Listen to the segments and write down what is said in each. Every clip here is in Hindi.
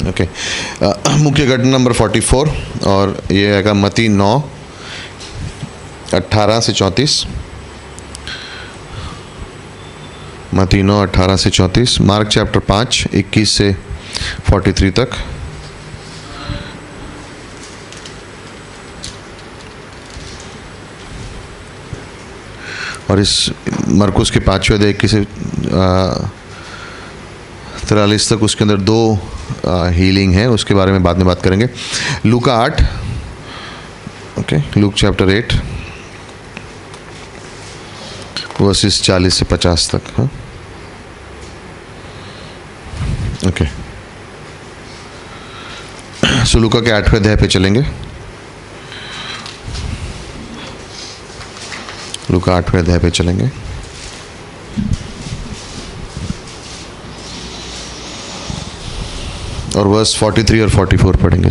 ओके, मुख्य घटना नंबर 44 और ये आएगा मत्ती 9:18 से 34, मत्ती 9:18 से 34, मार्क चैप्टर 5:21 से 43 तक, और इस मरकुस के 5वें अध्याय 21 से 43 तक उसके अंदर 2 हीलिंग है, उसके बारे में बाद में बात करेंगे। लूका 8, ओके, लूक चैप्टर 8 वर्सेस 40 से 50 तक। हाँ, ओके, सो लूका के 8वें अध्याय पे चलेंगे। लूका 8वें अध्याय पे चलेंगे और वर्स 43 और 44 पढ़ेंगे।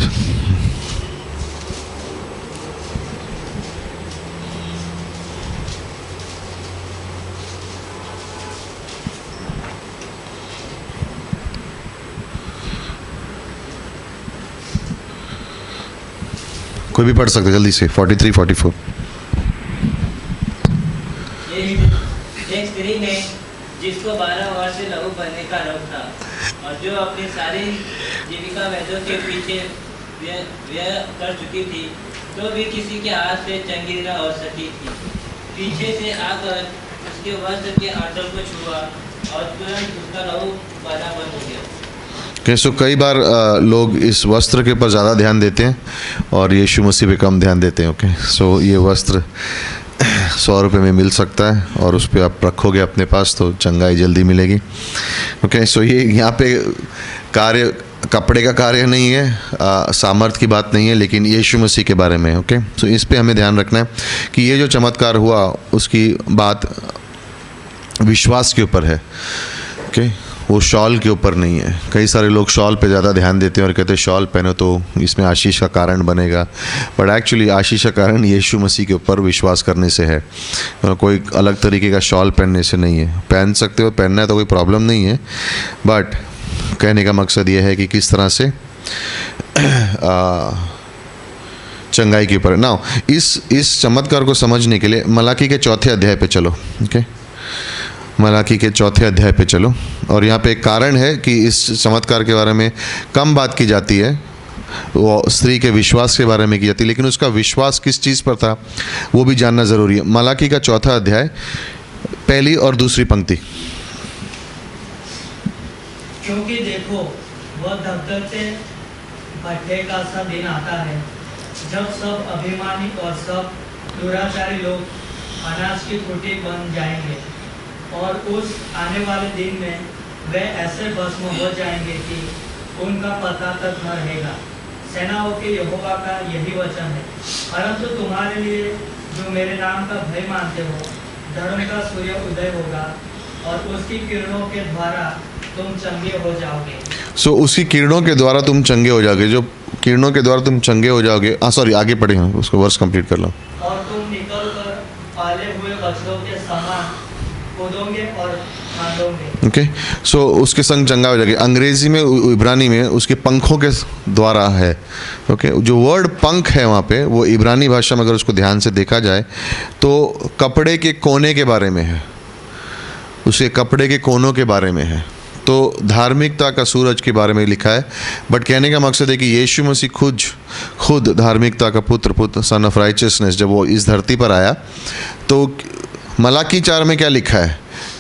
कोई भी पढ़ सकते जल्दी से 43 44। एक स्त्री ने जिसको 12 वर्ष से लहू बहने का रोग था और जो अपनी सारी जीविका वैद्यों के पीछे व्यय कर चुकी थी, तो भी किसी के हाथ से चंगी न हो सकी थी। पीछे से आकर उसके वस्त्र के आंचल को छुआ और तुरंत उसका लहू बहना बंद हो गया। सो कई बार लोग इस वस्त्र के ऊपर ज़्यादा ध्यान देते हैं और यीशु मसीह पे कम ध्यान देते हैं। ओके, सो ये वस्त्र 100 रुपये में मिल सकता है और उस पर आप रखोगे अपने पास तो चंगाई जल्दी मिलेगी। ओके, सो ये यहाँ पे कार्य कपड़े का कार्य नहीं है, सामर्थ्य की बात नहीं है, लेकिन यीशु मसीह के बारे में। ओके, सो इस पे हमें ध्यान रखना है कि ये जो चमत्कार हुआ उसकी बात विश्वास के ऊपर है। ओके, वो शॉल के ऊपर नहीं है। कई सारे लोग शॉल पे ज़्यादा ध्यान देते हैं और कहते हैं शॉल पहनो तो इसमें आशीष का कारण बनेगा, बट एक्चुअली आशीष का कारण यीशु मसीह के ऊपर विश्वास करने से है, कोई अलग तरीके का शॉल पहनने से नहीं है। पहन सकते हो, पहनना है तो कोई प्रॉब्लम नहीं है, बट कहने का मकसद ये है कि किस तरह से चंगाई के ऊपर ना। इस चमत्कार को समझने के लिए मलाकी के 4थे अध्याय पे चलो। ओके, मलाकी के 4थे अध्याय पे चलो, और यहाँ पे एक कारण है कि इस चमत्कार के बारे में कम बात की जाती है। वो स्त्री के विश्वास के बारे में की जाती है, लेकिन उसका विश्वास किस चीज़ पर था वो भी जानना ज़रूरी है। मलाकी का 4था अध्याय 1 और 2 पंक्ति। क्योंकि देखो वह धगधगते भट्ठे का सा दिन आता है जब सब अभिमानी और सब दुराचारी लोग अनाज की फूटी बन जाएंगे, और उस आने वाले दिन में वे ऐसे भस्म हो जाएंगे कि उनका पता तक न रहेगा। सेनाओं के यहोवा का यही वचन है। परंतु तुम्हारे लिए जो मेरे नाम का भय मानते हो, धर्म का सूर्य उदय होगा और उसकी किरणों के द्वारा तुम चंगे हो जाओगे। सो उसकी किरणों के द्वारा तुम चंगे हो जाओगे। जो किरणों के द्वारा तुम चंगे हो जाओगे, सॉरी आगे पढ़े हैं, उसको वर्स कंप्लीट कर लो। और तुम निकल कर पाले हुए बछड़ों के समान कूदोगे और फांदोगे। ओके, सो उसके संग चंगा हो जाएगा। अंग्रेजी में, इब्रानी में उसके पंखों के द्वारा है। ओके, जो वर्ड पंख है वहाँ पे, वो इब्रानी भाषा में अगर उसको ध्यान से देखा जाए तो कपड़े के कोने के बारे में है, उसके कपड़े के कोनों के बारे में है। तो धार्मिकता का सूरज के बारे में लिखा है, बट कहने का मकसद है कि यीशु मसीह खुद धार्मिकता का पुत्र सन ऑफ राइचियसनेस, जब वो इस धरती पर आया तो मलाकी 4 में क्या लिखा है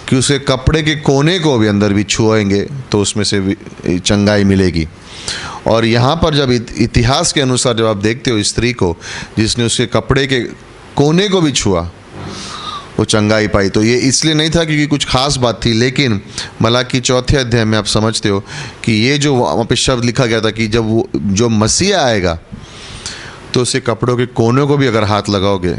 कि उसके कपड़े के कोने को भी अंदर भी छुएंगे तो उसमें से चंगाई मिलेगी। और यहाँ पर जब इतिहास के अनुसार जब आप देखते हो स्त्री को जिसने उसके कपड़े के कोने को भी छुआ, वो चंगाई पाई। तो ये इसलिए नहीं था क्योंकि कुछ खास बात थी, लेकिन मलाकी 4थे अध्याय में आप समझते हो कि ये जो वहाँ पे शब्द लिखा गया था कि जब वो जो मसीहा आएगा तो उसके कपड़ों के कोनों को भी अगर हाथ लगाओगे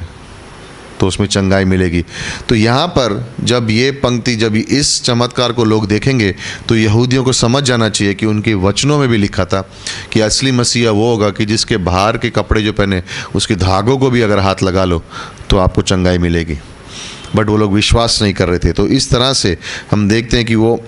तो उसमें चंगाई मिलेगी। तो यहाँ पर जब ये पंक्ति, जब इस चमत्कार को लोग देखेंगे तो यहूदियों को समझ जाना चाहिए कि उनके वचनों में भी लिखा था कि असली मसीहा वो होगा कि जिसके बाहर के कपड़े जो पहने उसके धागों को भी अगर हाथ लगा लो तो आपको चंगाई मिलेगी। बट वो लोग विश्वास नहीं कर रहे थे। तो इस तरह से हम देखते हैं कि वो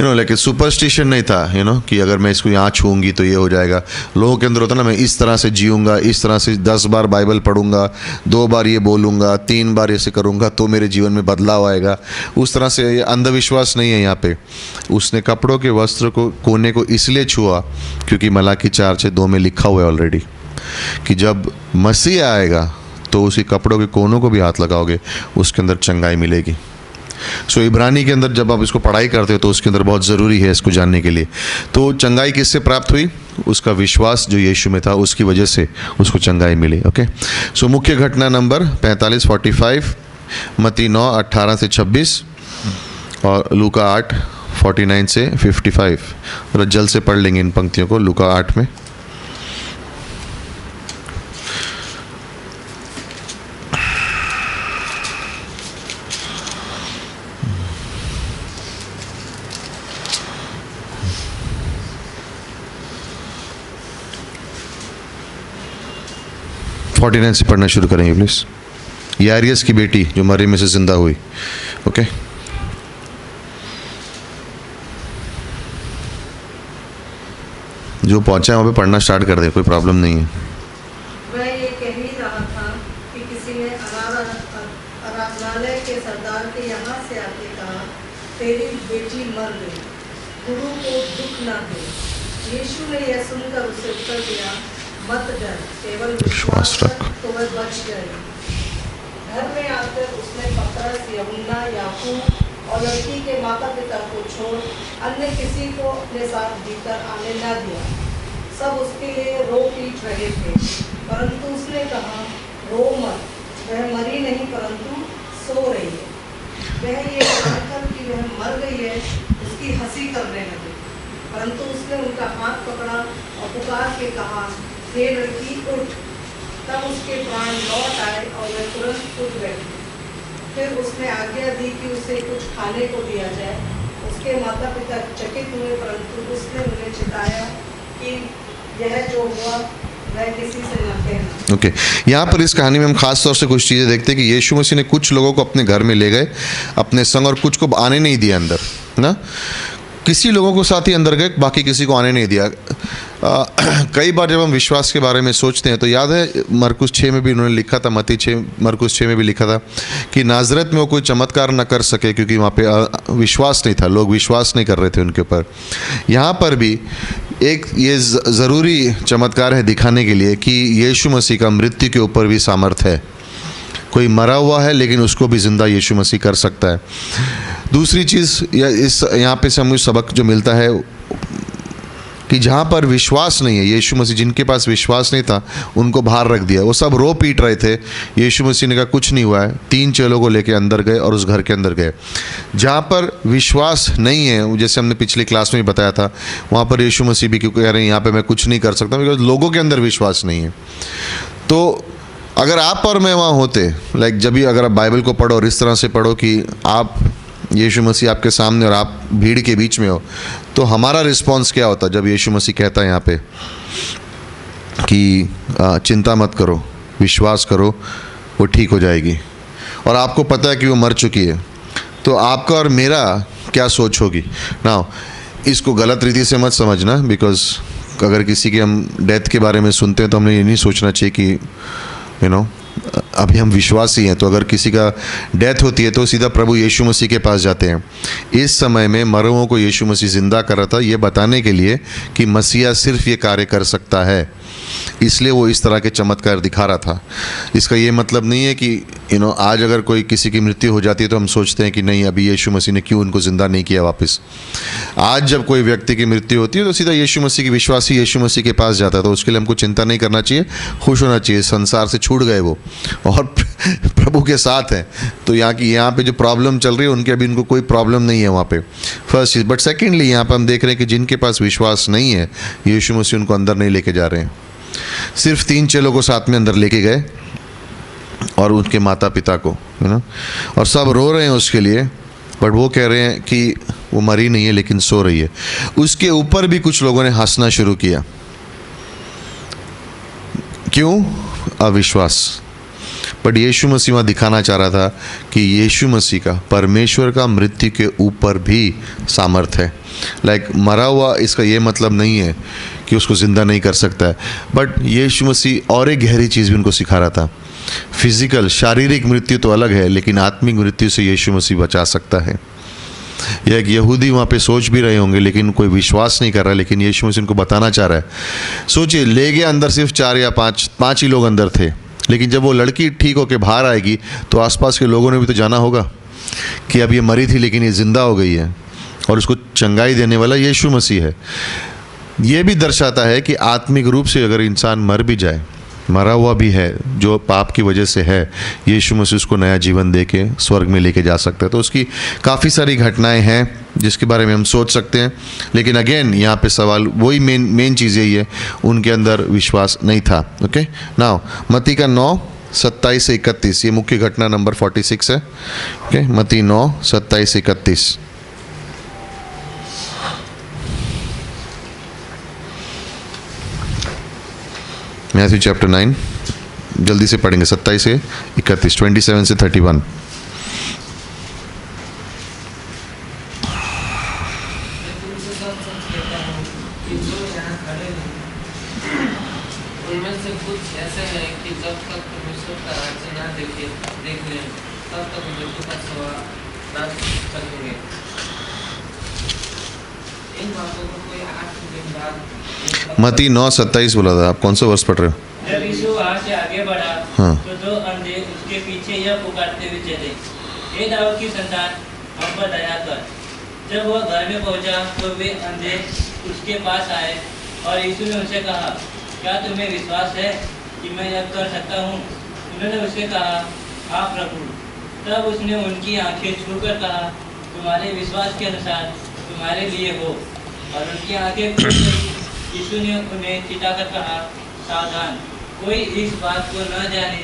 लाइक सुपरस्टिशन नहीं था कि अगर मैं इसको यहाँ छूँगी तो ये हो जाएगा। लोगों के अंदर होता ना, मैं इस तरह से जीऊँगा, इस तरह से 10 बार बाइबल पढ़ूंगा, 2 बार ये बोलूँगा, 3 बार ऐसे करूँगा तो मेरे जीवन में बदलाव आएगा। उस तरह से ये अंधविश्वास नहीं है यहाँ पे। उसने कपड़ों के वस्त्र को कोने को इसलिए छुआ क्योंकि मलाकी 4:2 में लिखा हुआ है ऑलरेडी कि जब मसीह आएगा तो उसी कपड़ों के कोनों को भी हाथ लगाओगे, उसके अंदर चंगाई मिलेगी। सो इब्रानी के अंदर जब आप इसको पढ़ाई करते हो तो उसके अंदर बहुत ज़रूरी है इसको जानने के लिए। तो चंगाई किससे प्राप्त हुई? उसका विश्वास जो यीशु में था, उसकी वजह से उसको चंगाई मिली। ओके, सो मुख्य घटना नंबर 45-45, मत्ती 9:18-26 और लूका 8:49-55। और जल्द से पढ़ लेंगे इन पंक्तियों को लूका 8 में। $49 से पढ़ना शुरू करेंगे प्लीज़। यारियस की बेटी जो मरी में से जिंदा हुई। ओके, जो पहुंचा है वहाँ पे पढ़ना स्टार्ट कर दे, कोई प्रॉब्लम नहीं है। वह ये कह ही रहा था कि किसी ने आराधनालय के सरदार के यहाँ से आके कहा, तेरी बेटी मर गई, गुरु को दुख ना दे। यीशु ने यह सुनकर उसे उत्तर दिया, मत डर, केवल विश्वास रख तो वह बच गई। घर में आकर उसने पतरस, यूहन्ना, याकूब और लड़की के माता पिता को छोड़ अन्य किसी को अपने साथ भीतर आने न दिया। सब उसके लिए रो पीट रहे थे, परंतु उसने कहा, रो मत, वह मरी नहीं परंतु सो रही है। वह ये जानकर कि वह मर गई है उसकी हंसी करने लगे, परंतु उसने उनका हाथ पकड़ा और पुकार के कहा, हे लड़की उठ। तब उसके प्राण लौट आए और वह तुरंत उठ बैठी। फिर उसने आज्ञा दी कि उसे कुछ खाने को दिया जाए। उसके माता पिता चकित हुए, परंतु उसने उन्हें चिताया कि यह जो हुआ वह किसी से न कहना। ओके, यहाँ पर इस कहानी में हम खास तौर से कुछ चीज़ें देखते हैं कि यीशु मसीह ने कुछ लोगों को अपने घर में ले गए अपने संग और कुछ को आने नहीं दिया अंदर ना। किसी लोगों को साथ ही अंदर गए, बाकी किसी को आने नहीं दिया। कई बार जब हम विश्वास के बारे में सोचते हैं तो याद है मरकुस 6 में भी उन्होंने लिखा था, मरकुस 6 में भी लिखा था कि नाजरत में वो कोई चमत्कार न कर सके क्योंकि वहाँ पे विश्वास नहीं था, लोग विश्वास नहीं कर रहे थे उनके ऊपर। यहाँ पर भी एक ये ज़रूरी चमत्कार है दिखाने के लिए कि यीशु मसीह का मृत्यु के ऊपर भी सामर्थ्य है। कोई मरा हुआ है लेकिन उसको भी ज़िंदा यीशु मसीह कर सकता है। दूसरी चीज़ यहाँ पे से हमें सबक जो मिलता है कि जहाँ पर विश्वास नहीं है, यीशु मसीह जिनके पास विश्वास नहीं था उनको बाहर रख दिया। वो सब रो पीट रहे थे, यीशु मसीह ने कहा कुछ नहीं हुआ है। 3 चेलों को लेके अंदर गए और उस घर के अंदर गए। जहाँ पर विश्वास नहीं है, जैसे हमने पिछली क्लास में भी बताया था, वहाँ पर यीशु मसीह भी क्यों कह रहे हैं यहाँ पर मैं कुछ नहीं कर सकता, बिकॉज लोगों के अंदर विश्वास नहीं है। तो अगर आप और मैं वहाँ होते, लाइक जब भी अगर आप बाइबल को पढ़ो और इस तरह से पढ़ो कि आप यीशु मसीह आपके सामने और आप भीड़ के बीच में हो, तो हमारा रिस्पॉन्स क्या होता जब यीशु मसीह कहता है यहाँ पे कि चिंता मत करो, विश्वास करो, वो ठीक हो जाएगी, और आपको पता है कि वो मर चुकी है, तो आपका और मेरा क्या सोच होगी ना। इसको गलत रीति से मत समझना, बिकॉज अगर किसी के हम डेथ के बारे में सुनते हैं तो हमने ये नहीं सोचना चाहिए कि अभी हम विश्वासी हैं, तो अगर किसी का डेथ होती है तो सीधा प्रभु यीशु मसीह के पास जाते हैं। इस समय में मरे हुओं को यीशु मसीह ज़िंदा कर रहा था, ये बताने के लिए कि मसीहा सिर्फ ये कार्य कर सकता है, इसलिए वो इस तरह के चमत्कार दिखा रहा था। इसका ये मतलब नहीं है कि आज अगर कोई किसी की मृत्यु हो जाती है तो हम सोचते हैं कि नहीं अभी यीशु मसीह ने क्यों उनको ज़िंदा नहीं किया वापस। आज जब कोई व्यक्ति की मृत्यु होती है तो सीधा यीशु मसीह की विश्वासी यीशु मसीह के पास जाता है, तो उसके लिए हमको चिंता नहीं करना चाहिए, खुश होना चाहिए। संसार से छूट गए वो और प्रभु के साथ हैं, तो यहाँ पे जो प्रॉब्लम चल रही है उनके अभी उनको कोई प्रॉब्लम नहीं है वहाँ पे, फर्स्ट चीज़। बट सेकेंडली यहाँ पर हम देख रहे हैं कि जिनके पास विश्वास नहीं है यीशु मसीह उनको अंदर नहीं लेके जा रहे हैं। सिर्फ 3 चेलों को साथ में अंदर लेके गए और उनके माता पिता को, और सब रो रहे हैं उसके लिए, बट वो कह रहे हैं कि वो मरी नहीं है लेकिन सो रही है। उसके ऊपर भी कुछ लोगों ने हंसना शुरू किया। क्यों? अविश्वास। बट यीशु मसीह वहाँ दिखाना चाह रहा था कि यीशु मसीह का, परमेश्वर का मृत्यु के ऊपर भी सामर्थ्य है। लाइक मरा हुआ, इसका ये मतलब नहीं है कि उसको ज़िंदा नहीं कर सकता है, बट यीशु मसीह और एक गहरी चीज़ भी उनको सिखा रहा था। फिजिकल, शारीरिक मृत्यु तो अलग है, लेकिन आत्मिक मृत्यु से यीशु मसीह बचा सकता है। यह एक यहूदी वहाँ पे सोच भी रहे होंगे, लेकिन कोई विश्वास नहीं कर रहा, लेकिन यीशु मसीह उनको बताना चाह रहा है। सोचिए, ले गए अंदर सिर्फ 4 या 5 ही लोग अंदर थे, लेकिन जब वो लड़की ठीक होकर बाहर आएगी तो आसपास के लोगों ने भी तो जाना होगा कि अब ये मरी थी लेकिन ये ज़िंदा हो गई है, और उसको चंगाई देने वाला यीशु मसीह है। ये भी दर्शाता है कि आत्मिक रूप से अगर इंसान मर भी जाए, मरा हुआ भी है, जो पाप की वजह से है, यीशु मसीह उसको नया जीवन दे के स्वर्ग में लेके जा सकता है। तो उसकी काफ़ी सारी घटनाएं हैं जिसके बारे में हम सोच सकते हैं, लेकिन अगेन यहाँ पे सवाल वही मेन चीज़ यही है, उनके अंदर विश्वास नहीं था। ओके, नाउ मत्ती का 9:27 से 31, ये मुख्य घटना नंबर 46 है। ओके, मत्ती 9:27 से 31। मैथ्यू चैप्टर 9, जल्दी से पढ़ेंगे, 27 से 31, 27 से 31। तुमसे सच कहता हूँ कि जो यहाँ खड़े हैं उनमें से कुछ ऐसे हैं कि जब तक परमेश्वर का राज्य ना देख लें तब तक मृत्यु का सवाल ना सकेंगे। इन बातों को कोई 8 दिन बाद मत्ती 9:27 बोला था, आप कौन सा वर्ष पढ़ रहे हो? जब यीशु वहाँ से आगे बढ़ा हाँ। तो 2 अंधे उसके पीछे यह पुकारते हुए चले, हे दाऊद की संतान, हम पर दया कर। जब वह घर में पहुंचा तो वे अंधे उसके पास आए और यीशु ने उनसे कहा, क्या तुम्हें विश्वास है कि मैं यह कर सकता हूँ? उन्होंने उससे कहा, हाँ प्रभु। तब उसने उनकी आंखें छूकर कहा, तुम्हारे विश्वास के अनुसार तुम्हारे लिए हो। और उनकी आंखें खुल गई। यीशु ने उन्हें चिताकर कहा, सावधान, कोई इस बात को न जाने,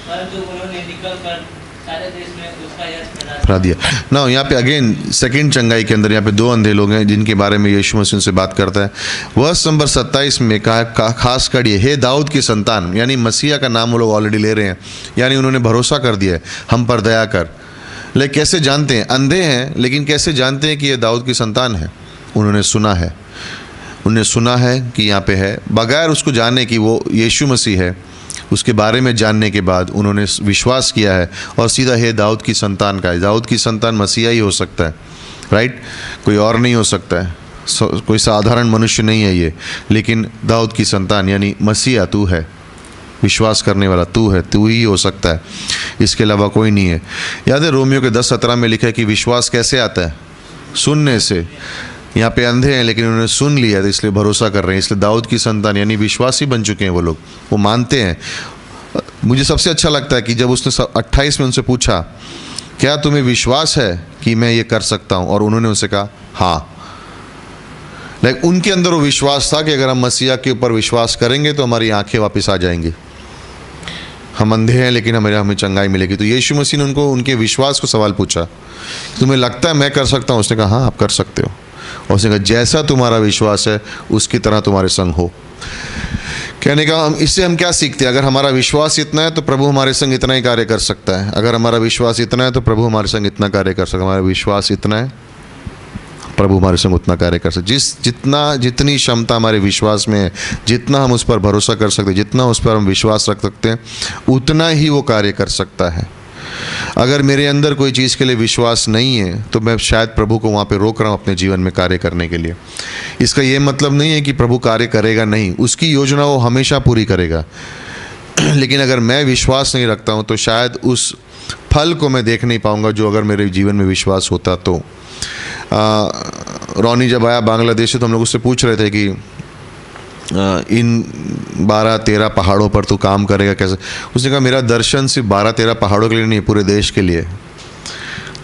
परंतु उन्होंने निकलकर सारे देश में उसका यश फैला दिया। ना यहाँ पे अगेन सेकंड चंगाई के अंदर यहाँ पे 2 अंधे लोग हैं जिनके बारे में यीशु मसीह से बात करता है। वर्ष नंबर 27 में कहा खास कर ये, हे दाऊद की संतान, यानी मसीहा का नाम वो लोग ऑलरेडी ले रहे हैं, यानी उन्होंने भरोसा कर दिया है, हम पर दया कर। लेकिन कैसे जानते हैं? अंधे हैं, लेकिन कैसे जानते हैं कि ये दाऊद की संतान है? उन्होंने सुना है, उन्हें सुना है कि यहाँ पे है, बगैर उसको जाने कि वो यीशु मसीह है, उसके बारे में जानने के बाद उन्होंने विश्वास किया है और सीधा है दाऊद की संतान का है। दाऊद की संतान मसीहा ही हो सकता है, राइट? कोई और नहीं हो सकता है, कोई साधारण मनुष्य नहीं है ये, लेकिन दाऊद की संतान यानी मसीहा तू है, विश्वास करने वाला तू है, तू ही हो सकता है, इसके अलावा कोई नहीं है। याद है रोमियो के 10:17 में लिखा है कि विश्वास कैसे आता है? सुनने से। यहाँ पे अंधे हैं लेकिन उन्होंने सुन लिया तो इसलिए भरोसा कर रहे हैं, इसलिए दाऊद की संतान यानी विश्वासी बन चुके हैं वो लोग, वो मानते हैं। मुझे सबसे अच्छा लगता है कि जब उसने 28 में उनसे पूछा, क्या तुम्हें विश्वास है कि मैं ये कर सकता हूँ? और उन्होंने उनसे कहा हाँ। लाइक उनके अंदर वो विश्वास था कि अगर हम मसीहा के ऊपर विश्वास करेंगे तो हमारी आंखें वापस आ जाएंगी। हम अंधे हैं लेकिन हमें चंगाई मिलेगी। तो यीशु मसीह ने उनको उनके विश्वास को सवाल पूछा, तुम्हें लगता है मैं कर सकता हूँ? उसने कहा हाँ आप कर सकते हो। और उसने कहा जैसा तुम्हारा विश्वास है उसकी तरह तुम्हारे संग हो। कहने का इससे हम क्या सीखते हैं? अगर हमारा विश्वास इतना है तो प्रभु हमारे संग इतना ही कार्य कर सकता है। अगर हमारा विश्वास इतना है तो प्रभु हमारे संग इतना कार्य कर सकता है। हमारा विश्वास इतना है, प्रभु हमारे संग उतना कार्य कर सकते। जितनी क्षमता हमारे विश्वास में है, जितना हम उस पर भरोसा कर सकते हैं, जितना उस पर हम विश्वास रख सकते हैं, उतना ही वो कार्य कर सकता है। अगर मेरे अंदर कोई चीज़ के लिए विश्वास नहीं है तो मैं शायद प्रभु को वहाँ पे रोक रहा हूँ अपने जीवन में कार्य करने के लिए। इसका ये मतलब नहीं है कि प्रभु कार्य करेगा नहीं, उसकी योजना वो हमेशा पूरी करेगा। लेकिन अगर मैं विश्वास नहीं रखता हूँ तो शायद उस फल को मैं देख नहीं पाऊँगा जो अगर मेरे जीवन में विश्वास होता तो। रोनी जब आया बांग्लादेश से तो हम लोग उससे पूछ रहे थे कि इन 12-13 पहाड़ों पर तू काम करेगा कैसे? उसने कहा मेरा दर्शन सिर्फ 12-13 पहाड़ों के लिए नहीं है, पूरे देश के लिए।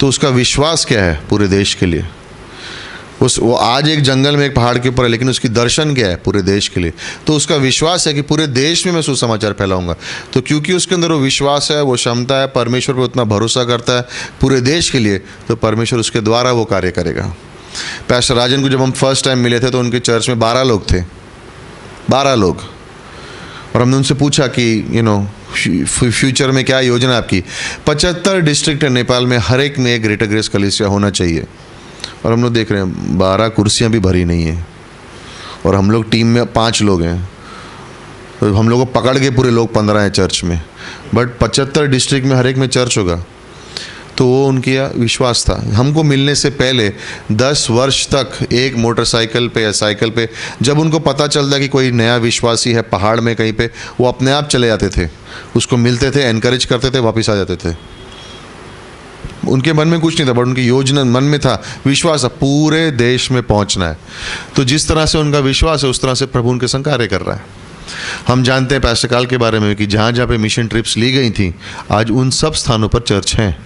तो उसका विश्वास क्या है? पूरे देश के लिए। वो आज एक जंगल में एक पहाड़ के ऊपर है लेकिन उसकी दर्शन क्या है? पूरे देश के लिए। तो उसका विश्वास है कि पूरे देश में मैं सुसमाचार फैलाऊंगा। तो क्योंकि उसके अंदर वो विश्वास है, वो क्षमता है, परमेश्वर पर उतना भरोसा करता है पूरे देश के लिए, तो परमेश्वर उसके द्वारा वो कार्य करेगा। पैस्टर राजन को जब हम फर्स्ट टाइम मिले थे तो उनके चर्च में 12 लोग थे, 12 लोग। और हमने उनसे पूछा कि फ्यूचर में क्या योजना है आपकी? 75 डिस्ट्रिक्ट है नेपाल में, हर एक में एक ग्रेटर ग्रेस कलीसिया होना चाहिए। और हम लोग देख रहे हैं 12 कुर्सियां भी भरी नहीं है, और हम लोग टीम में 5 लोग हैं, तो हम लोग को पकड़ के पूरे लोग 15 हैं चर्च में, बट 75 डिस्ट्रिक्ट में हर एक में चर्च होगा। तो वो उनकी विश्वास था। हमको मिलने से पहले 10 वर्ष तक एक मोटरसाइकिल पे या साइकिल पे, जब उनको पता चलता कि कोई नया विश्वासी है पहाड़ में कहीं पे, वो अपने आप चले जाते थे, उसको मिलते थे, एनकरेज करते थे, वापस आ जाते थे। उनके मन में कुछ नहीं था, बट उनकी योजना मन में था, विश्वास है पूरे देश में पहुंचना है। तो जिस तरह से उनका विश्वास है उस तरह से प्रभु उनके संग कार्य कर रहा है। हम जानते हैं पैसे काल के बारे में कि जहाँ जहाँ पे मिशन ट्रिप्स ली गई थी, आज उन सब स्थानों पर चर्च हैं।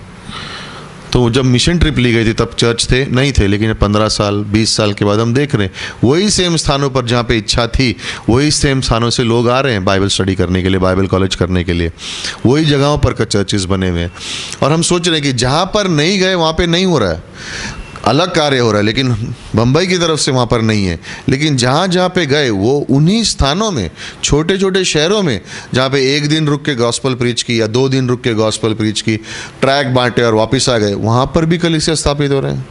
तो जब मिशन ट्रिप ली गई थी तब चर्च थे नहीं थे, लेकिन 15 साल 20 साल के बाद हम देख रहे हैं वही सेम स्थानों पर जहाँ पे इच्छा थी, वही सेम स्थानों से लोग आ रहे हैं बाइबल स्टडी करने के लिए, बाइबल कॉलेज करने के लिए, वही जगहों पर का चर्चेस बने हुए हैं। और हम सोच रहे हैं कि जहाँ पर नहीं गए वहाँ पे नहीं हो रहा है, अलग कार्य हो रहा है, लेकिन बम्बई की तरफ से वहाँ पर नहीं है। लेकिन जहाँ जहाँ पे गए वो उन्हीं स्थानों में, छोटे छोटे शहरों में, जहाँ पे 1 दिन रुक के गॉस्पल प्रीच की या 2 दिन रुक के गॉस्पल प्रीच की, ट्रैक बांटे और वापस आ गए, वहाँ पर भी कलीसिया स्थापित हो रहे हैं।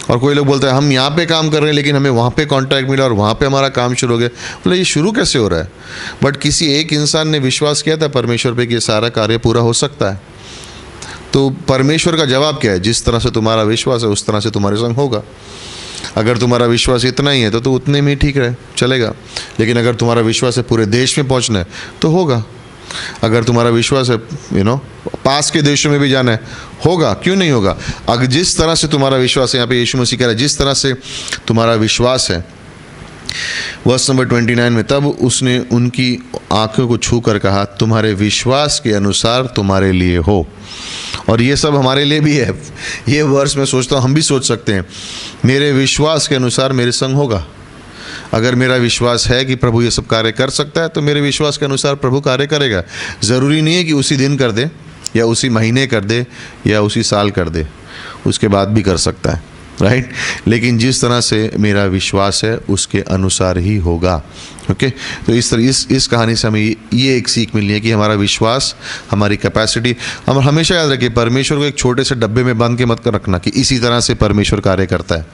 और कोई लोग बोलते हैं हम यहाँ पे काम कर रहे हैं लेकिन हमें वहाँ पे कॉन्टैक्ट मिला और वहाँ पे हमारा काम शुरू हो गया। बोले ये शुरू कैसे हो रहा है? बट किसी एक इंसान ने विश्वास किया था परमेश्वर पे कि ये सारा कार्य पूरा हो सकता है। तो परमेश्वर का जवाब क्या है? जिस तरह से तुम्हारा विश्वास है उस तरह से तुम्हारे संग होगा। अगर तुम्हारा विश्वास इतना ही है तो उतने में ही ठीक रहे, चलेगा। लेकिन अगर तुम्हारा विश्वास है पूरे देश में पहुंचना है तो होगा। अगर तुम्हारा विश्वास है पास के देशों में भी जाना है, होगा, क्यों नहीं होगा? अगर जिस तरह से तुम्हारा विश्वास है, यहाँ पे यीशु मसीह कह रहा है जिस तरह से तुम्हारा विश्वास है, वर्स नंबर 29 में, तब उसने उनकी आंखों को छू कर कहा तुम्हारे विश्वास के अनुसार तुम्हारे लिए हो। और ये सब हमारे लिए भी है। ये वर्ष मैं सोचता हूँ हम भी सोच सकते हैं, मेरे विश्वास के अनुसार मेरे संग होगा। अगर मेरा विश्वास है कि प्रभु ये सब कार्य कर सकता है तो मेरे विश्वास के अनुसार प्रभु कार्य करेगा। ज़रूरी नहीं है कि उसी दिन कर दे या उसी महीने कर दे या उसी साल कर दे, उसके बाद भी कर सकता है, राइट। लेकिन जिस तरह से मेरा विश्वास है उसके अनुसार ही होगा। ओके तो इस तरह इस कहानी से हमें ये एक सीख मिली है कि हमारा विश्वास, हमारी कैपेसिटी, हम हमेशा याद रखें परमेश्वर को एक छोटे से डब्बे में बंद के मत कर रखना कि इसी तरह से परमेश्वर कार्य करता है।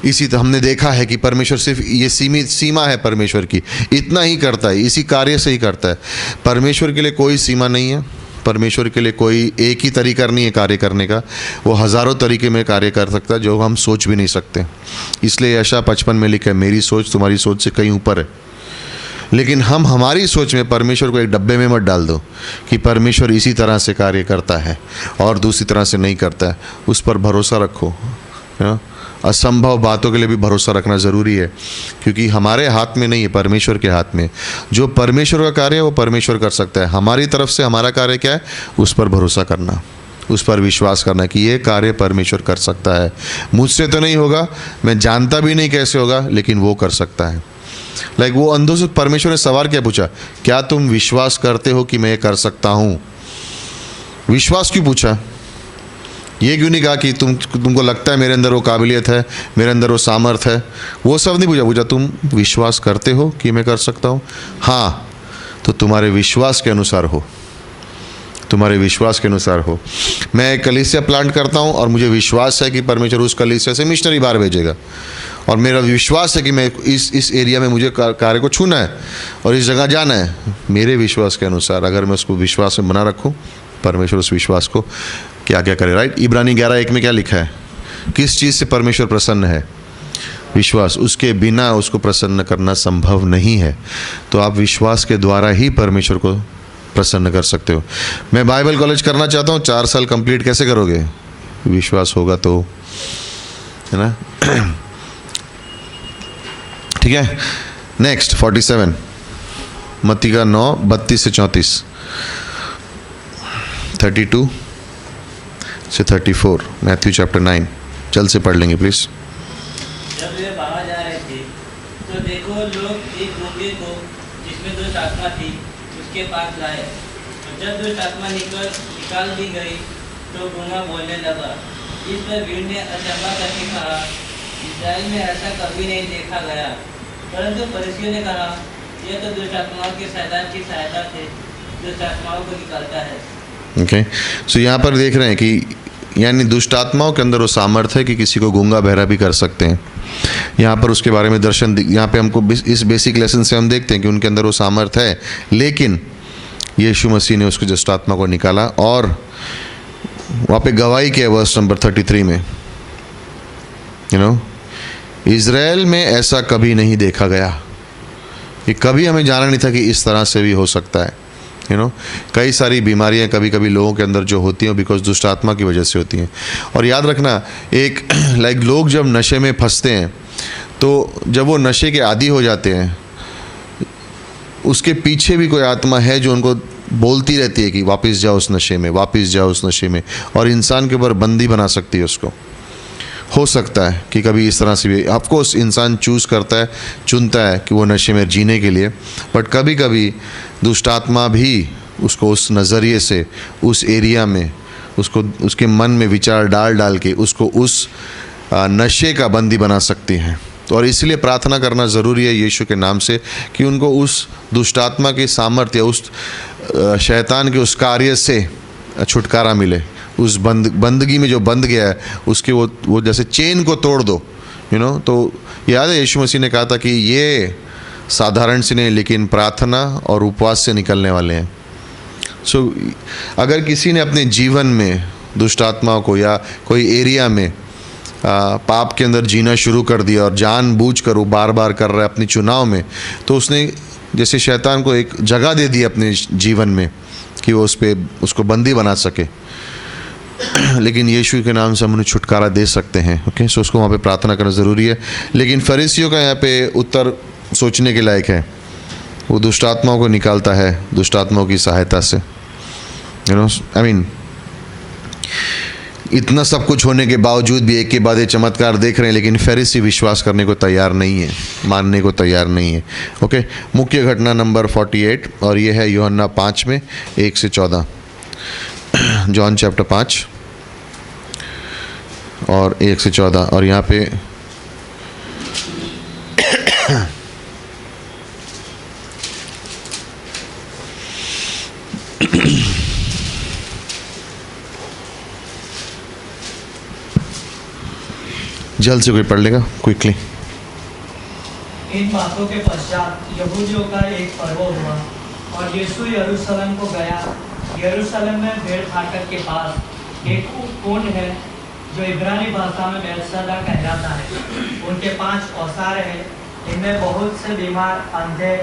इसी तरह हमने देखा है कि परमेश्वर सिर्फ ये सीमित सीमा है परमेश्वर की, इतना ही करता है, इसी कार्य से ही करता है। परमेश्वर के लिए कोई सीमा नहीं है। परमेश्वर के लिए कोई एक ही तरीका नहीं है कार्य करने का, वो हज़ारों तरीके में कार्य कर सकता है जो हम सोच भी नहीं सकते। इसलिए यशा 55 में लिखा है मेरी सोच तुम्हारी सोच से कहीं ऊपर है। लेकिन हम हमारी सोच में परमेश्वर को एक डब्बे में मत डाल दो कि परमेश्वर इसी तरह से कार्य करता है और दूसरी तरह से नहीं करता है। उस पर भरोसा रखो। असंभव बातों के लिए भी भरोसा रखना ज़रूरी है, क्योंकि हमारे हाथ में नहीं है, परमेश्वर के हाथ में। जो परमेश्वर का कार्य है वो परमेश्वर कर सकता है। हमारी तरफ से हमारा कार्य क्या है? उस पर भरोसा करना, उस पर विश्वास करना कि ये कार्य परमेश्वर कर सकता है। मुझसे तो नहीं होगा, मैं जानता भी नहीं कैसे होगा, लेकिन वो कर सकता है। वो अंधों से परमेश्वर ने सवाल क्या पूछा? क्या तुम विश्वास करते हो कि मैं ये कर सकता हूँ? विश्वास क्यों पूछा? ये क्यों नहीं कहा कि तुमको लगता है मेरे अंदर वो काबिलियत है, मेरे अंदर वो सामर्थ है? वो सब नहीं पूछा तुम विश्वास करते हो कि मैं कर सकता हूँ? हाँ, तो तुम्हारे विश्वास के अनुसार हो, तुम्हारे विश्वास के अनुसार हो। मैं एक कलीसिया प्लांट करता हूँ और मुझे विश्वास है कि परमेश्वर उस कलीसिया से मिशनरी बाहर भेजेगा, और मेरा विश्वास है कि मैं इस एरिया में मुझे कार्य को छूना है और इस जगह जाना है। मेरे विश्वास के अनुसार अगर मैं उसको विश्वास में बना रखूँ, परमेश्वर उस विश्वास को क्या क्या करे, राइट। इब्रानी 11:1 में क्या लिखा है? किस चीज़ से परमेश्वर प्रसन्न है? विश्वास। उसके बिना उसको प्रसन्न करना संभव नहीं है। तो आप विश्वास के द्वारा ही परमेश्वर को प्रसन्न कर सकते हो। मैं बाइबल कॉलेज करना चाहता हूँ, 4 साल कंप्लीट कैसे करोगे? विश्वास होगा तो, है ना। ठीक है। नेक्स्ट 47 मत्ती का 9:32 से 34, 32 से 34, मैथ्यू चैप्टर 9। जल्द से पढ़ लेंगे प्लीज। जब वे बाहर जा रहे थे तो देखो लोग एक गूंगे को जिसमें दुष्ट आत्मा थी उसके पास लाए, और जब दुष्ट आत्मा निकाल दी गई तो गूंगा बोलने लगा। इस पर भीड़ ने अचंभा करके कहा, इस्राएल में ऐसा कभी नहीं देखा गया। परंतु फरीसियों ने कहा, यह तो दुष्ट आत्माओं के शैतान की सहायता से दुष्ट आत्माओं को निकालता है। ओके, सो यहाँ पर देख रहे हैं कि यानी दुष्ट आत्माओं के अंदर वो सामर्थ्य है कि किसी को गूंगा बहरा भी कर सकते हैं। यहाँ पर उसके बारे में दर्शन, यहाँ पे हमको इस बेसिक लेसन से हम देखते हैं कि उनके अंदर वो सामर्थ्य है, लेकिन यीशु मसीह ने उसको दुष्ट आत्मा को निकाला। और वहाँ पे गवाही किया वर्स नंबर 33 में, इज़राइल में ऐसा कभी नहीं देखा गया, कि कभी हमें जाना नहीं था कि इस तरह से भी हो सकता है। कई सारी बीमारियां कभी कभी लोगों के अंदर जो होती हैं बिकॉज दुष्ट आत्मा की वजह से होती हैं। और याद रखना, एक लोग जब नशे में फंसते हैं, तो जब वो नशे के आदी हो जाते हैं, उसके पीछे भी कोई आत्मा है जो उनको बोलती रहती है कि वापस जाओ उस नशे में, वापस जाओ उस नशे में, और इंसान के ऊपर बंदी बना सकती है उसको। हो सकता है कि कभी इस तरह से भी ऑफकोर्स इंसान चूज़ करता है, चुनता है कि वो नशे में जीने के लिए, बट कभी कभी दुष्ट आत्मा भी उसको उस नज़रिए से, उस एरिया में, उसको उसके मन में विचार डाल के उसको उस नशे का बंदी बना सकती हैं। तो और इसलिए प्रार्थना करना ज़रूरी है यीशु के नाम से कि उनको उस दुष्ट आत्मा के सामर्थ्य, उस शैतान के उस कार्य से छुटकारा मिले, उस बंदगी में जो बंद गया है उसके वो जैसे चेन को तोड़ दो। तो याद है यीशु मसीह ने कहा था कि ये साधारण से नहीं, लेकिन प्रार्थना और उपवास से निकलने वाले हैं। अगर किसी ने अपने जीवन में दुष्ट आत्माओं को या कोई एरिया में पाप के अंदर जीना शुरू कर दिया और जानबूझकर वो बार बार कर रहा है अपने चुनाव में, तो उसने जैसे शैतान को एक जगह दे दी अपने जीवन में कि वो उसको बंदी बना सके। लेकिन यीशु के नाम से हम उन्हें छुटकारा दे सकते हैं। ओके, सो उसको वहाँ पे प्रार्थना करना ज़रूरी है। लेकिन फरीसियों का यहाँ पे उत्तर सोचने के लायक है। वो दुष्ट आत्माओं को निकालता है दुष्ट आत्माओं की सहायता से। इतना सब कुछ होने के बावजूद भी एक के बाद एक चमत्कार देख रहे हैं, लेकिन फरीसी विश्वास करने को तैयार नहीं है, मानने को तैयार नहीं है। ओके, मुख्य घटना नंबर 48, और ये है यूहन्ना 5 में 1 से 14। जॉन चैप्टर 5 और 1 से 14, और यहाँ पे जल्द से कोई पढ़ लेगा क्विकली। इन बातों के पश्चात यहूदियों का एक पर्व हुआ और यीशु यरूशलेम को गया। यरूशलेम में भेड़ फाटक के पास एक कुंड है जो इब्रानी भाषा में बैतसैदा कहलाता है। उनके 5 औसार हैं। इनमें बहुत से बीमार, अंधे,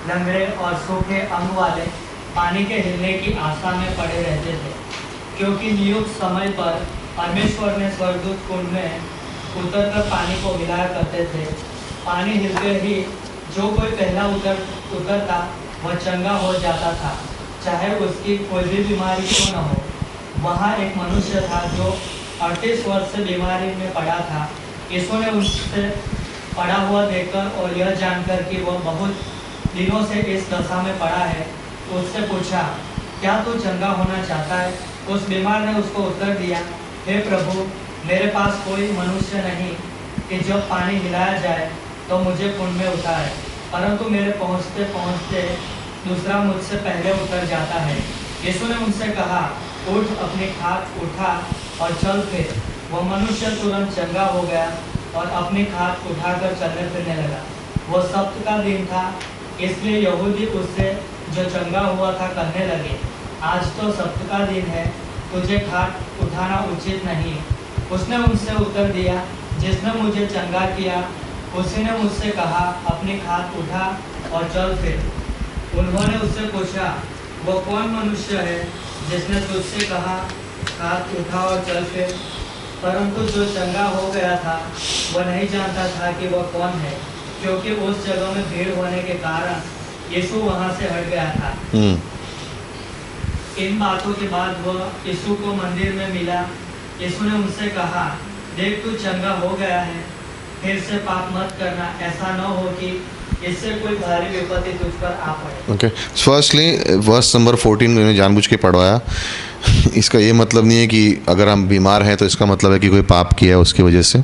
लंगड़े और सूखे अंग वाले पानी के हिलने की आशा में पड़े रहते थे, क्योंकि नियुक्त समय पर परमेश्वर ने स्वर्गदूत कुंड में उतरकर पानी को हिलाया करते थे। पानी हिलते ही जो कोई पहला उतरता वह चंगा हो जाता था, चाहे उसकी कोई भी बीमारी क्यों न हो। वहाँ एक मनुष्य था जो 38 वर्ष से बीमारी में पड़ा था। यीशु ने उससे पड़ा हुआ देखकर और यह जानकर कि वह बहुत दिनों से इस दशा में पड़ा है, उससे पूछा, क्या तू चंगा होना चाहता है? उस बीमार ने उसको उत्तर दिया, हे प्रभु, मेरे पास कोई मनुष्य नहीं कि जब पानी हिलाया जाए तो मुझे कुंड में उतारे, परंतु मेरे पहुँचते पहुँचते दूसरा मुझसे पहले उतर जाता है। यीशु ने उनसे कहा, उठ, अपनी खाट उठा और चल फिर। वह मनुष्य तुरंत चंगा हो गया और अपनी खाट उठाकर चलने फिरने लगा। वह सब्त का दिन था, इसलिए यहूदी उससे जो चंगा हुआ था कहने लगे, आज तो सब्त का दिन है, तुझे खाट उठाना उचित नहीं। उसने उनसे उत्तर दिया, जिसने मुझे चंगा किया उसी ने मुझसे कहा, अपनी खाट उठा और चल फिर। उन्होंने उससे पूछा, वह कौन मनुष्य है जिसने तुझसे कहा, खाट उठा और चल फिर? परंतु जो चंगा हो गया था वह नहीं जानता था कि वह कौन है, क्योंकि उस जगह में भीड़ होने के कारण यीशु वहाँ से हट गया था। इन बातों के बाद वह यीशु को मंदिर में मिला। यीशु ने उनसे कहा, देख, तू चंगा हो गया है, फिर से पाप मत करना, ऐसा न हो कि इससे कोई भारी विपत्ति तुझ पर आ पड़े। ओके, फर्स्टली वर्स नंबर 14 मैंने जानबूझ के पढ़वाया। इसका ये मतलब नहीं है कि अगर हम बीमार हैं तो इसका मतलब है कि कोई पाप किया है उसकी वजह से।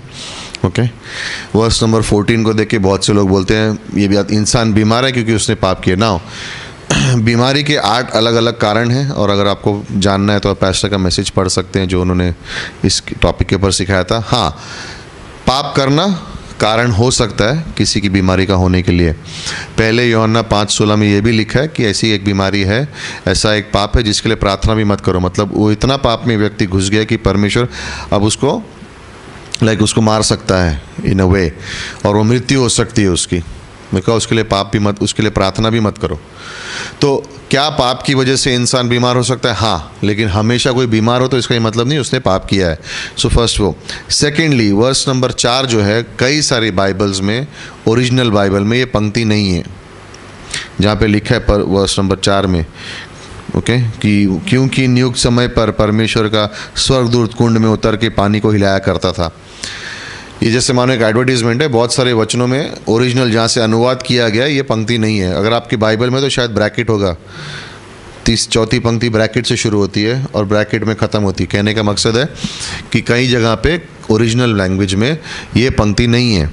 ओके, वर्स नंबर 14 को देख के बहुत से लोग बोलते हैं ये भी इंसान बीमार है क्योंकि उसने पाप किया। ना, बीमारी के 8 अलग अलग कारण हैं, और अगर आपको जानना है तो आप पास्टर का मैसेज पढ़ सकते हैं जो उन्होंने इस टॉपिक के ऊपर सिखाया था। हाँ, पाप करना कारण हो सकता है किसी की बीमारी का होने के लिए। पहले यूहन्ना 5:16 में ये भी लिखा है कि ऐसी एक बीमारी है, ऐसा एक पाप है जिसके लिए प्रार्थना भी मत करो। मतलब वो इतना पाप में व्यक्ति घुस गया कि परमेश्वर अब उसको उसको मार सकता है इन अ वे, और वो मृत्यु हो सकती है उसकी। मैं कहा उसके लिए पाप भी मत, उसके लिए प्रार्थना भी मत करो। तो क्या पाप की वजह से इंसान बीमार हो सकता है? हाँ, लेकिन हमेशा कोई बीमार हो तो इसका ये मतलब नहीं उसने पाप किया है। सो फर्स्ट वो। सेकेंडली, वर्स नंबर 4 जो है, कई सारी बाइबल्स में, ओरिजिनल बाइबल में ये पंक्ति नहीं है जहाँ पे लिखा है पर वर्स नंबर 4 में, ओके, कि क्योंकि नियुक्त समय पर परमेश्वर का स्वर्गदूत कुंड में उतर के पानी को हिलाया करता था। ये जैसे मानो एक एडवर्टीजमेंट है। बहुत सारे वचनों में ओरिजिनल जहाँ से अनुवाद किया गया ये पंक्ति नहीं है। अगर आपकी बाइबल में तो शायद ब्रैकेट होगा, 34 पंक्ति ब्रैकेट से शुरू होती है और ब्रैकेट में ख़त्म होती है। कहने का मकसद है कि कई जगह पे ओरिजिनल लैंग्वेज में ये पंक्ति नहीं है।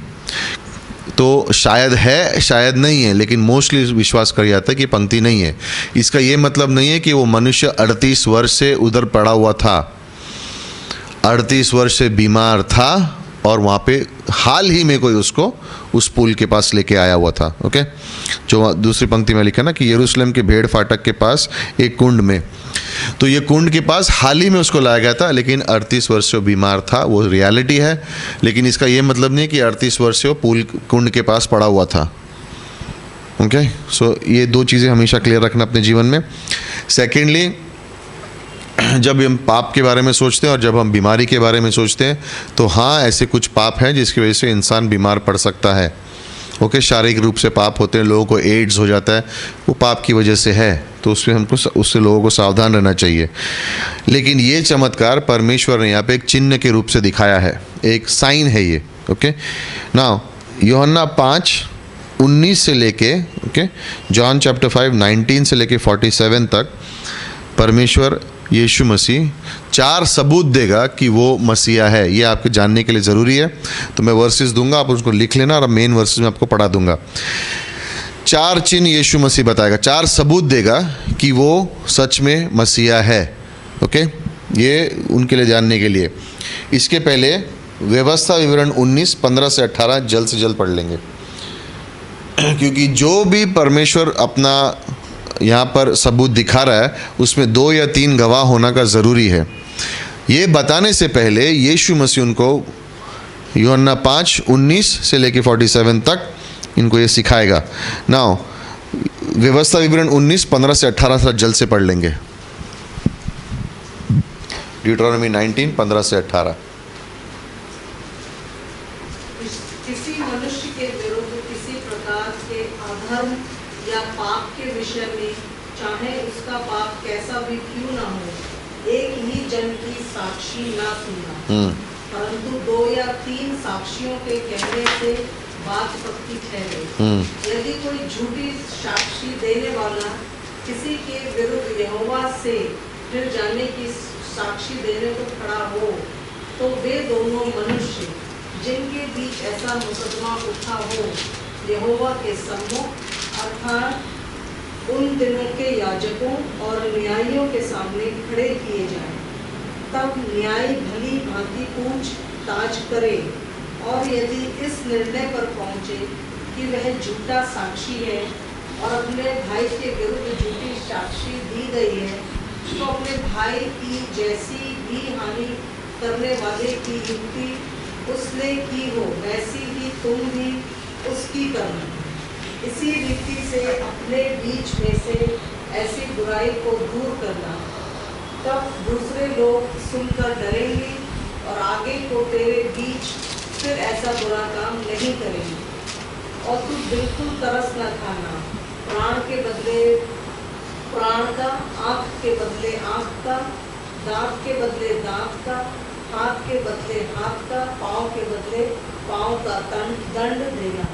तो शायद है, शायद नहीं है, लेकिन मोस्टली विश्वास किया जाता है कि पंक्ति नहीं है। इसका ये मतलब नहीं है कि वो मनुष्य 38 वर्ष से उधर पड़ा हुआ था, 38 वर्ष से बीमार था और वहाँ पे हाल ही में कोई उसको उस पुल के पास लेके आया हुआ था। ओके, जो दूसरी पंक्ति में लिखा ना कि यरूशलेम के भेड़ फाटक के पास एक कुंड में, तो ये कुंड के पास हाल ही में उसको लाया गया था, लेकिन 38 वर्ष से वो बीमार था, वो रियलिटी है। लेकिन इसका ये मतलब नहीं कि 38 वर्ष से वो पुल कुंड के पास पड़ा हुआ था। ओके, सो ये 2 चीज़ें हमेशा क्लियर रखना अपने जीवन में। सेकेंडली, जब हम पाप के बारे में सोचते हैं और जब हम बीमारी के बारे में सोचते हैं तो हाँ, ऐसे कुछ पाप हैं जिसकी वजह से इंसान बीमार पड़ सकता है। ओके, शारीरिक रूप से पाप होते हैं, लोगों को एड्स हो जाता है, वो पाप की वजह से है, तो उसमें हमको उससे लोगों को सावधान रहना चाहिए। लेकिन ये चमत्कार परमेश्वर ने यहाँ पे एक चिन्ह के रूप से दिखाया है, एक साइन है ये। ओके, नाउ यूहन्ना 5:19 से लेके, ओके, जॉन चैप्टर 5:19 से लेके 47 तक परमेश्वर यीशु मसीह 4 सबूत देगा कि वो मसीहा है। ये आपके जानने के लिए ज़रूरी है। तो मैं वर्सेस दूंगा, आप उसको लिख लेना, और मेन वर्सेस में आपको पढ़ा दूंगा। 4 चिन्ह यीशु मसीह बताएगा, 4 सबूत देगा कि वो सच में मसीहा है। ओके, ये उनके लिए जानने के लिए। इसके पहले व्यवस्था विवरण 19, 15 से 18 जल्द से जल्द पढ़ लेंगे, क्योंकि जो भी परमेश्वर अपना यहाँ पर सबूत दिखा रहा है उसमें 2 या 3 गवाह होना का ज़रूरी है। ये बताने से पहले यीशु मसीह उनको यूहन्ना 5:19 से लेके 47 तक इनको ये सिखाएगा। नाउ व्यवस्था विवरण 19, 15 से 18 तक जल्द से पढ़ लेंगे। ड्यूटरोनॉमी 19, 15 से 18। किसी मनुष्य के विरुद्ध किसी प्रकार के अधर्म या पाप के विषय में, चाहे उसका पाप कैसा भी क्यों ना हो, एक ही जन की साक्षी ना सुनना, परंतु 2 या 3 साक्षियों के कहने से बात पक्की ठहरे। यदि कोई झूठी साक्षी देने वाला किसी के विरुद्ध यहोवा से फिर जाने की साक्षी देने को खड़ा हो, तो वे दोनों मनुष्य जिनके बीच ऐसा मुकदमा उठा हो, यहोवा के सम्मुख अर्थात उन दिनों के याजकों और न्यायियों के सामने खड़े किए जाएं। तब न्याय भली भांति पूछताछ करे, और यदि इस निर्णय पर पहुंचे कि वह झूठा साक्षी है और अपने भाई के विरुद्ध झूठी साक्षी दी गई है, तो अपने भाई की जैसी भी हानि करने वाले की युक्ति उसने की हो, वैसी ही तुम भी उसकी करना। इसी रीति से अपने बीच में से ऐसी बुराई को दूर करना, तब दूसरे लोग सुनकर डरेंगे और आगे को तेरे बीच फिर ऐसा बुरा काम नहीं करेंगे। और तू बिल्कुल तरस न खाना, प्राण के बदले प्राण का, आँख के बदले आँख का, दांत के बदले दांत का, हाथ के बदले हाथ का, पाँव के बदले पाँव का दंड देना।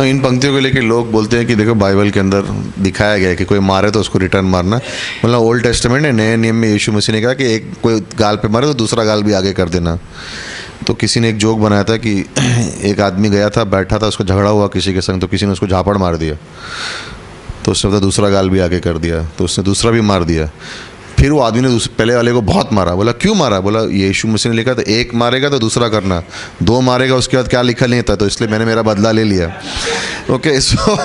इन पंक्तियों को लेकर लोग बोलते हैं कि देखो बाइबल के अंदर दिखाया गया है कि कोई मारे तो उसको रिटर्न मारना। मतलब ओल्ड टेस्टामेंट है, नए नियम में यीशु मसीह ने कहा कि एक कोई गाल पे मारे तो दूसरा गाल भी आगे कर देना। तो किसी ने एक जोक बनाया था कि एक आदमी गया था, बैठा था, उसको झगड़ा हुआ किसी के संग, तो किसी ने उसको झापड़ मार दिया। तो उसने पता दूसरा गाल भी आगे कर दिया, तो उसने दूसरा भी मार दिया। फिर वो आदमी ने पहले वाले को बहुत मारा। बोला क्यों मारा? बोला यीशु मसीह ने लिखा था एक मारेगा तो दूसरा करना, दो मारेगा उसके बाद क्या लिखा नहीं था, तो इसलिए मैंने मेरा बदला ले लिया। ओके, सो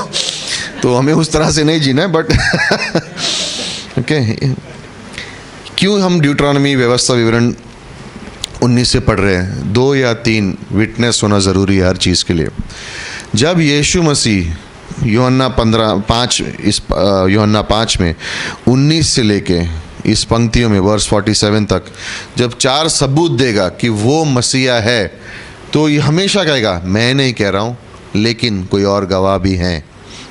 तो हमें उस तरह से नहीं जीना है, बट ओके। क्यों हम ड्यूट्रॉनमी व्यवस्था विवरण 19 से पढ़ रहे हैं? 2 या 3 विटनेस होना ज़रूरी है हर चीज़ के लिए। जब यीशु मसीह यूहन्ना 5 में 19 से लेके इस पंक्तियों में वर्स 47 तक जब 4 सबूत देगा कि वो मसीहा है, तो ये हमेशा कहेगा मैं नहीं कह रहा हूँ, लेकिन कोई और गवाह भी हैं।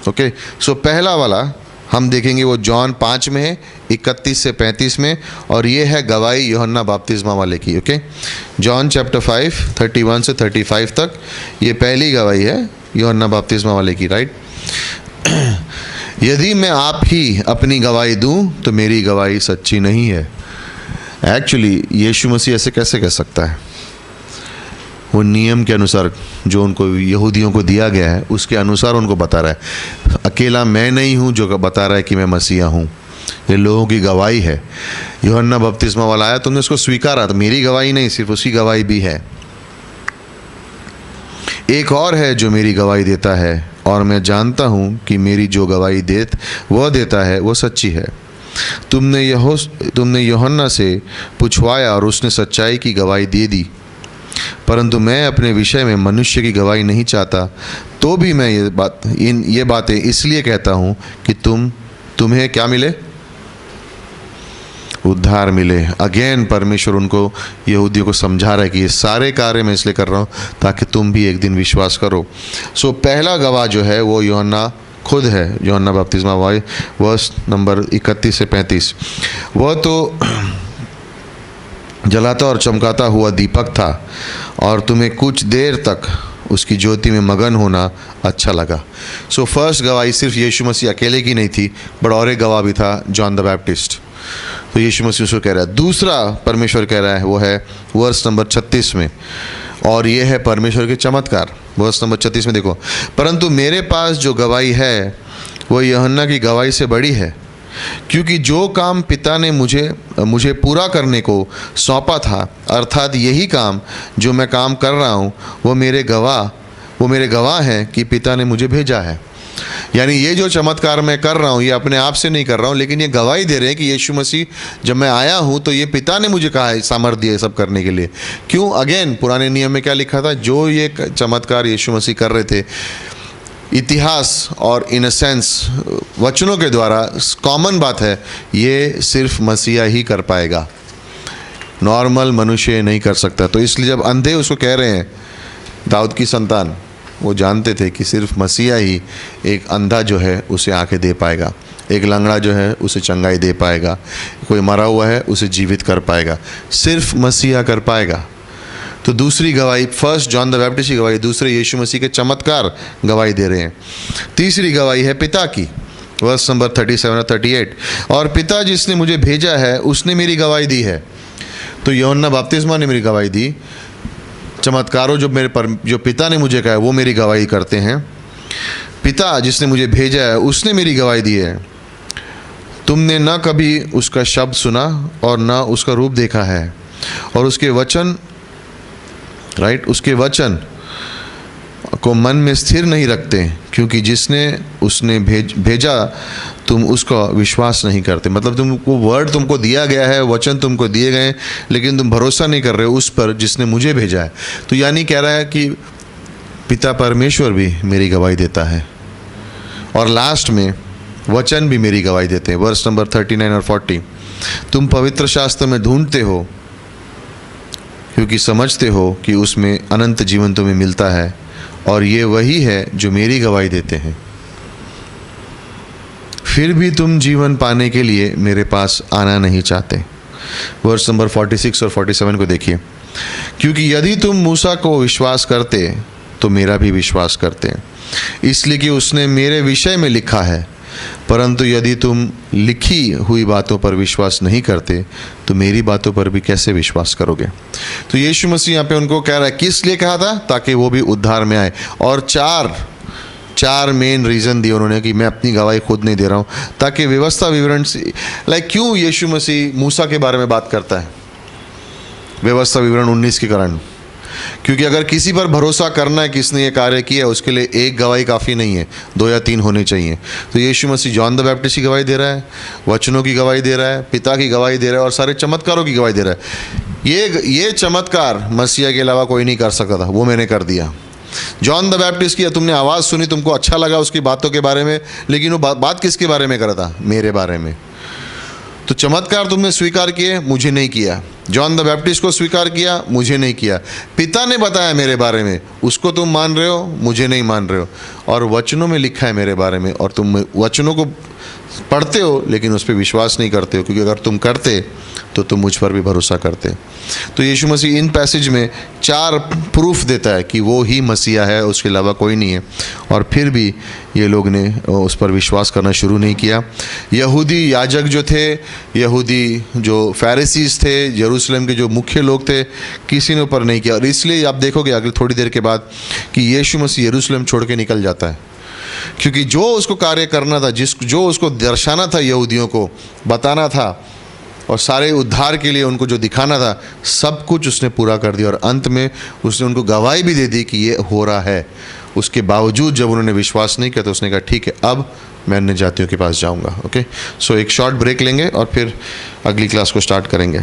ओके, सो पहला वाला हम देखेंगे वो जॉन 5 में है, 31 से 35 में, और ये है गवाही यूहन्ना बपतिस्मा वाले की। ओके, जॉन चैप्टर 5 31 से 35 तक ये पहली गवाही है यूहन्ना बपतिस्मा वाले की, राइट। यदि मैं आप ही अपनी गवाही दूं तो मेरी गवाही सच्ची नहीं है। एक्चुअली यीशु मसीह ऐसे कैसे कह सकता है? वो नियम के अनुसार जो उनको यहूदियों को दिया गया है उसके अनुसार उनको बता रहा है। अकेला मैं नहीं हूँ जो बता रहा है कि मैं मसीहा हूँ, ये लोगों की गवाही है। यूहन्ना बपतिस्मा वाला आया, तुमने उसको स्वीकारा, तो मेरी गवाही नहीं, सिर्फ उसकी गवाही भी है। एक और है जो मेरी गवाही देता है, और मैं जानता हूँ कि मेरी जो गवाही देता है वो सच्ची है। तुमने यूहन्ना से पूछवाया और उसने सच्चाई की गवाही दे दी, परंतु मैं अपने विषय में मनुष्य की गवाही नहीं चाहता। तो भी मैं ये बातें इसलिए कहता हूँ कि तुम्हें क्या मिले? उद्धार मिले। अगेन परमेश्वर उनको यहूदियों को समझा रहा है कि ये सारे कार्य मैं इसलिए कर रहा हूँ ताकि तुम भी एक दिन विश्वास करो। सो पहला गवाह जो है वो यूहन्ना खुद है, यूहन्ना बपतिस्मा वर्स नंबर 31 से 35। वह तो जलाता और चमकाता हुआ दीपक था, और तुम्हें कुछ देर तक उसकी ज्योति में मगन होना अच्छा लगा। सो फर्स्ट गवाही सिर्फ यीशु मसीह अकेले की नहीं थी, बट और एक गवाह भी था, जॉन द बैप्टिस्ट। तो यीशु मसीह उसको कह रहा है। दूसरा परमेश्वर कह रहा है वो है वर्स नंबर 36 में, और ये है परमेश्वर के चमत्कार। वर्स नंबर 36 में देखो, परंतु मेरे पास जो गवाही है वो यूहन्ना की गवाही से बड़ी है, क्योंकि जो काम पिता ने मुझे पूरा करने को सौंपा था, अर्थात यही काम जो मैं काम कर रहा हूँ, वो मेरे गवाह हैं कि पिता ने मुझे भेजा है। यानी ये जो चमत्कार मैं कर रहा हूँ ये अपने आप से नहीं कर रहा हूँ, लेकिन ये गवाही दे रहे हैं कि यीशु मसीह जब मैं आया हूँ तो ये पिता ने मुझे कहा है, सामर्थ्य दिया सब करने के लिए। क्यों? अगेन पुराने नियम में क्या लिखा था? जो ये चमत्कार यीशु मसीह कर रहे थे, इतिहास और इन अ सेंस वचनों के द्वारा कॉमन बात है, ये सिर्फ मसीहा ही कर पाएगा, नॉर्मल मनुष्य नहीं कर सकता। तो इसलिए जब अंधे उसको कह रहे हैं दाऊद की संतान, वो जानते थे कि सिर्फ मसीहा ही एक अंधा जो है उसे आंखें दे पाएगा, एक लंगड़ा जो है उसे चंगाई दे पाएगा, कोई मरा हुआ है उसे जीवित कर पाएगा, सिर्फ मसीहा कर पाएगा। तो दूसरी गवाही, फर्स्ट जॉन द बैप्टिस्ट की गवाही, दूसरे यीशु मसीह के चमत्कार गवाही दे रहे हैं। तीसरी गवाही है पिता की, वर्स नंबर 37 और 38, और पिता जिसने मुझे भेजा है उसने मेरी गवाही दी है। तो यूहन्ना बपतिस्मा ने मेरी गवाही दी, चमत्कारों जो पिता ने मुझे कहा है वो मेरी गवाही करते हैं। पिता जिसने मुझे भेजा है उसने मेरी गवाही दी है। तुमने न कभी उसका शब्द सुना और न उसका रूप देखा है, और उसके वचन को मन में स्थिर नहीं रखते, क्योंकि उसने भेजा तुम उसका विश्वास नहीं करते। मतलब तुमको वर्ड तुमको दिया गया है, वचन तुमको दिए गए, लेकिन तुम भरोसा नहीं कर रहे हो उस पर जिसने मुझे भेजा है। तो यानी कह रहा है कि पिता परमेश्वर भी मेरी गवाही देता है, और लास्ट में वचन भी मेरी गवाही देते हैं। वर्स नंबर 39 और 40, तुम पवित्र शास्त्र में ढूंढते हो क्योंकि समझते हो कि उसमें अनंत जीवन तुम्हें मिलता है, और ये वही है जो मेरी गवाही देते हैं। फिर भी तुम जीवन पाने के लिए मेरे पास आना नहीं चाहते। वर्स नंबर 46 और 47 को देखिए, क्योंकि यदि तुम मूसा को विश्वास करते तो मेरा भी विश्वास करते, इसलिए कि उसने मेरे विषय में लिखा है। परंतु यदि तुम लिखी हुई बातों पर विश्वास नहीं करते तो मेरी बातों पर भी कैसे विश्वास करोगे? तो यीशु मसीह यहाँ पे उनको कह रहा है किस लिए कहा था? ताकि वो भी उद्धार में आए। और 4 4 मेन रीज़न दिए उन्होंने कि मैं अपनी गवाही खुद नहीं दे रहा हूँ, ताकि व्यवस्था विवरण से लाइक क्यों यीशु मसीह मूसा के बारे में बात करता है व्यवस्था विवरण 19 के कारण, क्योंकि अगर किसी पर भरोसा करना है किसने ये कार्य किया, उसके लिए एक गवाही काफ़ी नहीं है, 2 या 3 होने चाहिए। तो यीशु मसीह जॉन द बैप्टिस्ट की गवाही दे रहा है, वचनों की गवाही दे रहा है, पिता की गवाही दे रहा है और सारे चमत्कारों की गवाही दे रहा है। ये चमत्कार मसीहा के अलावा कोई नहीं कर सकता था, वो मैंने कर दिया। जॉन द बैप्टिस्ट की तुमने आवाज़ सुनी, तुमको अच्छा लगा उसकी बातों के बारे में, लेकिन वो बात किसके बारे में कर रहा था? मेरे बारे में। तो चमत्कार तुमने स्वीकार किए, मुझे नहीं किया। जॉन द बैप्टिस्ट को स्वीकार किया, मुझे नहीं किया। पिता ने बताया मेरे बारे में, उसको तुम मान रहे हो, मुझे नहीं मान रहे हो। और वचनों में लिखा है मेरे बारे में, और तुम वचनों को पढ़ते हो लेकिन उस पर विश्वास नहीं करते हो, क्योंकि अगर तुम करते तो तुम मुझ पर भी भरोसा करते। तो यीशु मसीह इन पैसेज में 4 प्रूफ देता है कि वो ही मसीहा है, उसके अलावा कोई नहीं है। और फिर भी ये लोग ने उस पर विश्वास करना शुरू नहीं किया। यहूदी याजक जो थे, यहूदी जो फ़ैरिसीज़ थे, यरूशलेम के जो मुख्य लोग थे, किसी ने ऊपर नहीं किया। और इसलिए आप देखोगे अगले थोड़ी देर के बाद कि यीशु मसीह यरूशलेम छोड़ के निकल जाता है, क्योंकि जो उसको कार्य करना था, जो उसको दर्शाना था, यहूदियों को बताना था और सारे उद्धार के लिए उनको जो दिखाना था, सब कुछ उसने पूरा कर दिया। और अंत में उसने उनको गवाही भी दे दी कि ये हो रहा है। उसके बावजूद जब उन्होंने विश्वास नहीं किया तो उसने कहा ठीक है, अब मैं अन्य जातियों के पास जाऊंगा। ओके, सो एक शॉर्ट ब्रेक लेंगे और फिर अगली क्लास को स्टार्ट करेंगे।